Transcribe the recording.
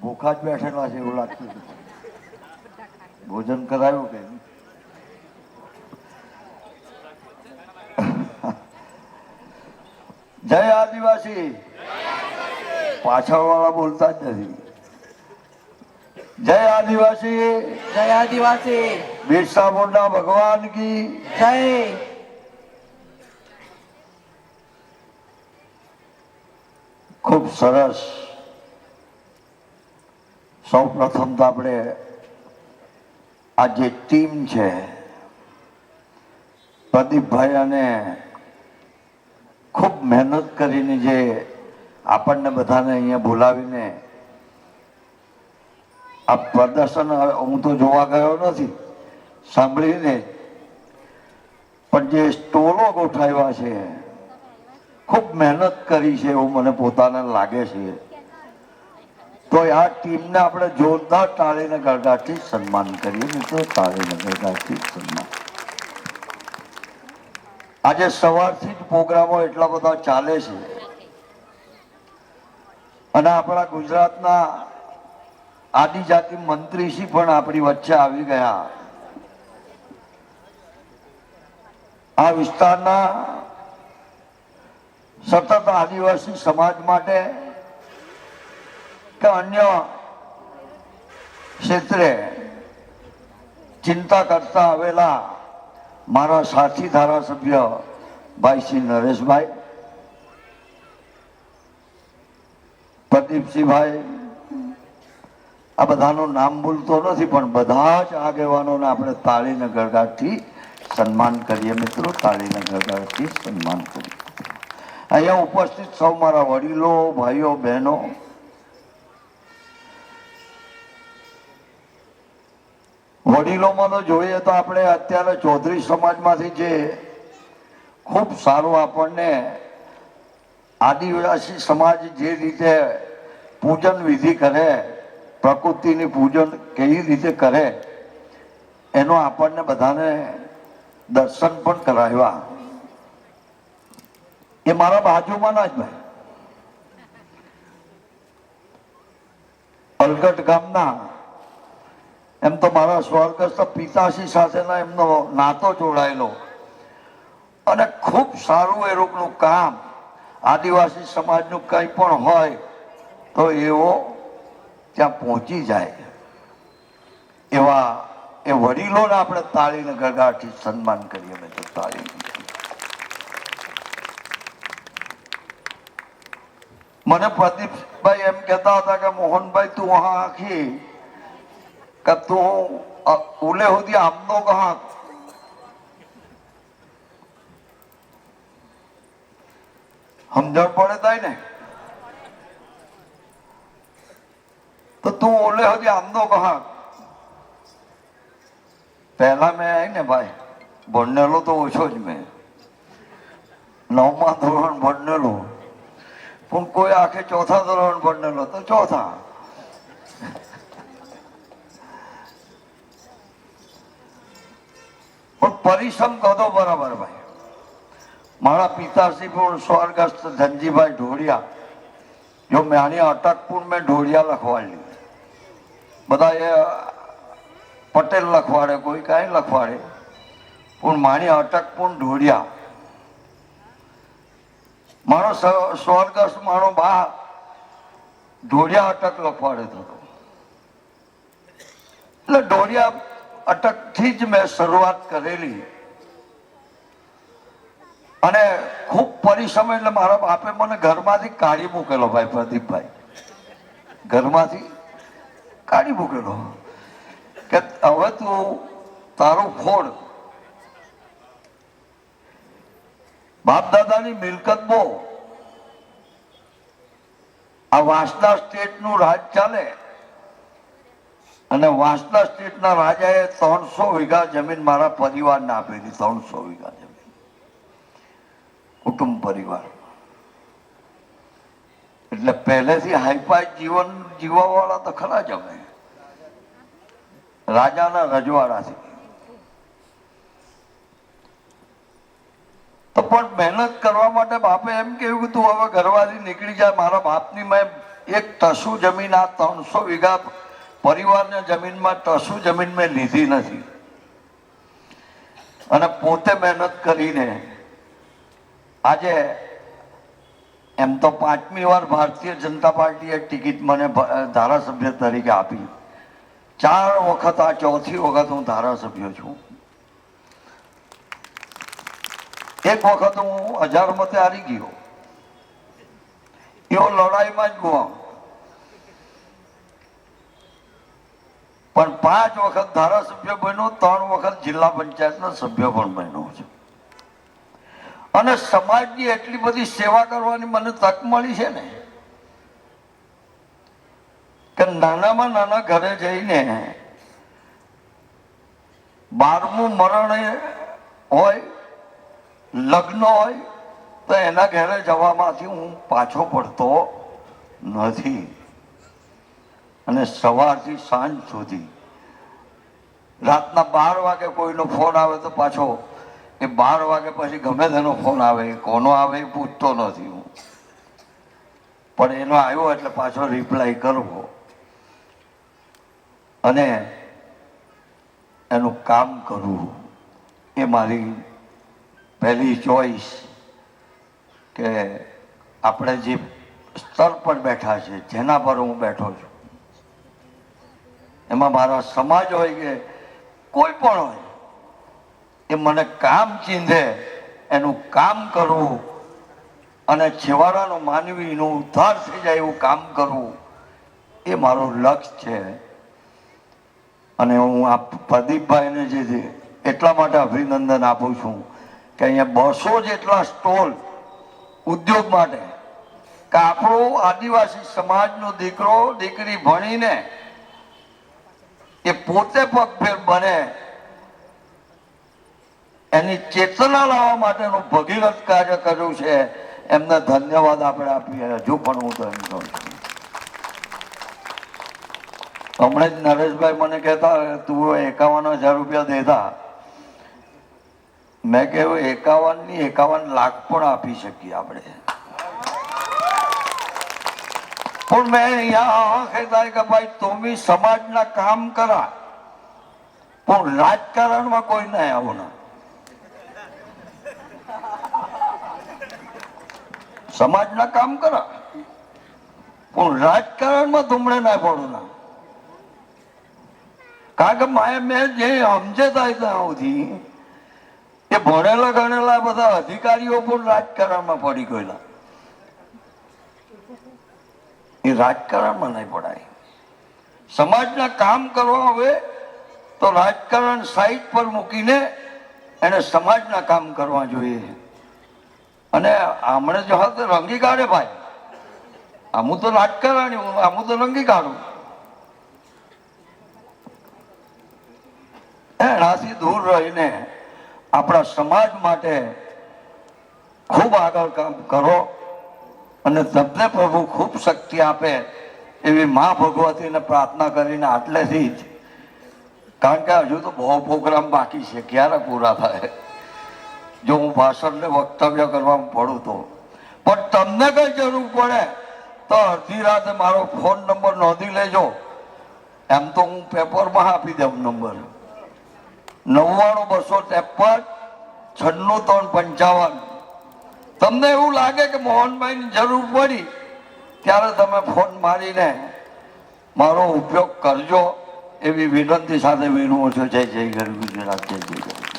ભૂખા જ બેઠેલા છે એવું લાગતું હતું. ભોજન કરાયું કે જય આદિવાસી. પાછળ વાળા બોલતા જ નથી. જય આદિવાસી. જય આદિવાસી. બિરસા મુંડા ભગવાન કી જય. ખૂબ સરસ. સૌ પ્રથમ તો આપણે આ જે ટીમ છે પ્રદીપભાઈ અને ખૂબ મહેનત કરીને જે આપણને બધાને અહીંયા બોલાવીને આ પ્રદર્શન હું તો જોવા ગયો નથી, સાંભળીને, પણ જે સ્ટોલો ગોઠવ્યા છે ખૂબ મહેનત કરી છે એવું મને પોતાને લાગે છે. તો આ ટીમને આપણે જોરદાર તાળીને ગળગાટથી સન્માન કરીએ મિત્રો. તાળીને ગળગાટથી સન્માન. આજે સવારથી જ પ્રોગ્રામો એટલા બધા ચાલે છે અને આપણા ગુજરાતના આદિજાતિ મંત્રીશ્રી પણ આપણી વચ્ચે આવી ગયા. આ વિસ્તારના સતત આદિવાસી સમાજ માટે કે અન્ય ક્ષેત્રે ચિંતા કરતા આવેલા મારા સાથી ધારાસભ્ય ભાઈ શ્રી નરેશભાઈ, પ્રદીપસિંહભાઈ, આ બધાનું નામ બોલતો નથી પણ બધા જ આગેવાનોને આપણે તાળીને ગળગાટથી સન્માન કરીએ મિત્રો. તાળીને ગળગાટથી સન્માન કરીએ. અહીંયા ઉપસ્થિત સૌ મારા વડીલો, ભાઈઓ, બહેનો, વડીલોમાં તો જોઈએ તો આપણે અત્યારે ચૌધરી સમાજમાંથી જે ખૂબ સારું આપણને આદિવાસી સમાજ જે રીતે પૂજન વિધિ કરે, પ્રકૃતિની પૂજન કેવી રીતે કરે એનો આપણને બધાને દર્શન પણ કરાવ્યા. એ મારા બાજુમાં ના જ ભાઈ અલગટ ગામના, એમ તો મારા સ્વર્ગસ્થ પિતાશ્રી સાથેના એમનો નાતો જોડાયેલો અને ખૂબ સારું એ લોકોનું કામ, આદિવાસી સમાજનું કંઈ પણ હોય તો એવો ત્યાં પહોંચી જાય એવા એ વડીલોને આપણે તાળીને ગળગાટથી સન્માન કરીએ. મેં તો તાળી. મને પ્રદીપભાઈ એમ કહેતા હતા કે મોહનભાઈ તું વહાં આખી કે તું ઉલે સુધી આમનો કહા સમજણ પડે થાય ને, તો તું ઓલે સુધી આમનો કહા. પહેલા મેં આવી ને ભાઈ ભણેલો તો ઓછો જ, મેં 9મા ધોરણ ભણેલો, પણ કોઈ આખે 4થા ધોરણ ભણેલો તો 4થા. પણ પરિશ્રમ કરતો બરાબર ભાઈ. મારા પિતાશ્રી પણ સ્વર્ગસ્થ ધનજીભાઈ ઢોળિયા, જો મેણી અટકપુર મેં ઢોળિયા લખવાડી, બધા એ પટેલ લખવાડે, કોઈ કાંઈ લખવાડે, પણ માણી અટકપુર ઢોળિયા. મારો સ્વર્ગસ્થ મારો બા ઢોળિયા અટક લખવાડે હતો. એટલે ઢોળિયા અટકથી જ મેં શરૂઆત કરેલી અને ખૂબ પરિશ્રમ. એટલે મારા બાપે મને ઘરમાંથી કાઢી મૂકેલો ભાઈ પ્રદીપભાઈ, ઘરમાંથી કાઢી મૂકેલો કે હવે તું તારું ખોડ, બાપ દાદાની મિલકત બહુ, આ વાંસદા સ્ટેટનું રાજ ચાલે અને વાંસદા સ્ટેટના રાજાએ 300 વીઘા જમીન મારા પરિવારને આપેલી. 300 વીઘા જમીન કુટુંબ પરિવાર. એટલે પહેલેથી હાઈફાઈ જીવન જીવવા વાળા તો ખરા જ અમે, રાજાના રજવાડાથી. તો પણ મહેનત કરવા માટે બાપે એમ કહ્યું કે તું હવે ઘરવાળી નીકળી જાય. મારા બાપની મેં એક ટસુ જમીન આ 300 વીઘા પરિવારની જમીનમાં ટસુ જમીન મેં લીધી નથી અને પોતે મહેનત કરીને આજે એમ તો 5મી વાર ભારતીય જનતા પાર્ટીએ ટિકિટ મને ધારાસભ્ય તરીકે આપી, 4 વખત આ 4થી વખત હું ધારાસભ્ય છું। એક વખત હું 1000 મતે હારી ગયો, એવો લડાઈમાં જ ગુઆ, પણ 5 વખત ધારાસભ્ય બન્યો, 3 વખત જિલ્લા પંચાયતનો સભ્ય પણ બન્યો છું અને સમાજની એટલી બધી સેવા કરવાની મને તક મળી છે ને કે નાનામાં નાના ઘરે જઈને 12મું મરણ હોય, લગ્ન હોય તો એના ઘરે જવામાંથી હું પાછો પડતો નથી અને સવારથી સાંજ સુધી રાતના 12 વાગે કોઈનો ફોન આવે તો પાછો એ 12 વાગે પછી ગમે તેનો ફોન આવે, કોનો આવે એ પૂછતો નથી હું, પણ એનો આવ્યો એટલે પાછો રિપ્લાય કરવો અને એનું કામ કરવું એ મારી પહેલી ચોઈસ। કે આપણે જે સ્તર પર બેઠા છે, જેના પર હું બેઠો છું, એમાં મારા સમાજ હોય કે કોઈ પણ હોય, એ મને કામ ચીંધે એનું કામ કરવું અને છેવાડાનો માનવીનો ઉદ્ધાર થઈ જાય એવું કામ કરવું એ મારું લક્ષ્ય છે। અને હું આ પ્રદીપભાઈને જે એટલા માટે અભિનંદન આપું છું કે અહીંયા 200 જેટલા સ્ટોલ ઉદ્યોગ માટે, કે આપણો આદિવાસી સમાજનો દીકરો દીકરી ભણીને એ પોતે પગભેર બને એની ચેતના લાવવા માટેનું ભગીરથ કાર્ય કર્યું છે, એમને ધન્યવાદ આપણે આપીએ। હજુ પણ હું તો એમ કહું છું, હમણાં જ નરેશભાઈ મને કહેતા તું 51,000 રૂપિયા દેતા, મેં કહ્યું 51 ની 51 લાખ પણ આપી શકીએ આપણે, પણ મેં અહીંયા કહેતા કે ભાઈ તમે સમાજના કામ કરા પણ રાજકારણમાં કોઈ ના આવો ના, સમાજના કામ કરા પણ રાજકારણમાં તુમણે ના પડો ના, કારણ કે મેં જે સમજે થાય ત્યાં સુધી એ ભણેલા ગણેલા બધા અધિકારીઓ પણ રાજકારણમાં પડી ગયેલા, એ રાજકારણમાં નહીં પડાય। સમાજના કામ કરવા આવે તો રાજકારણ સાઈડ પર મૂકીને એને સમાજના કામ કરવા જોઈએ। અને હમણાં જો તો રંગી કાઢે ભાઈ, આમું તો રાજકારણી, આમું તો રંગી કાઢું, એનાથી દૂર રહીને આપણા સમાજ માટે ખૂબ આગળ કામ કરો અને તમને પ્રભુ ખૂબ શક્તિ આપે એવી મા ભગવતીને પ્રાર્થના કરીને આટલેથી જ, કારણ કે હજુ તો બહુ પ્રોગ્રામ બાકી છે, ક્યારે પૂરા થાય? જો હું ભાષણને વક્તવ્ય કરવામાં પડું તો, પણ તમને કઈ જરૂર પડે તો અડધી રાતે મારો ફોન નંબર નોંધી લેજો, એમ તો હું પેપરમાં આપી દઉં નંબર 99-253-96-355। તમને એવું લાગે કે મોહનભાઈની જરૂર પડી ત્યારે તમે ફોન મારીને મારો ઉપયોગ કરજો એવી વિનંતી સાથે વિનવું છું। જય જય ગરવી ગુજરાત, જય જય ગરવી।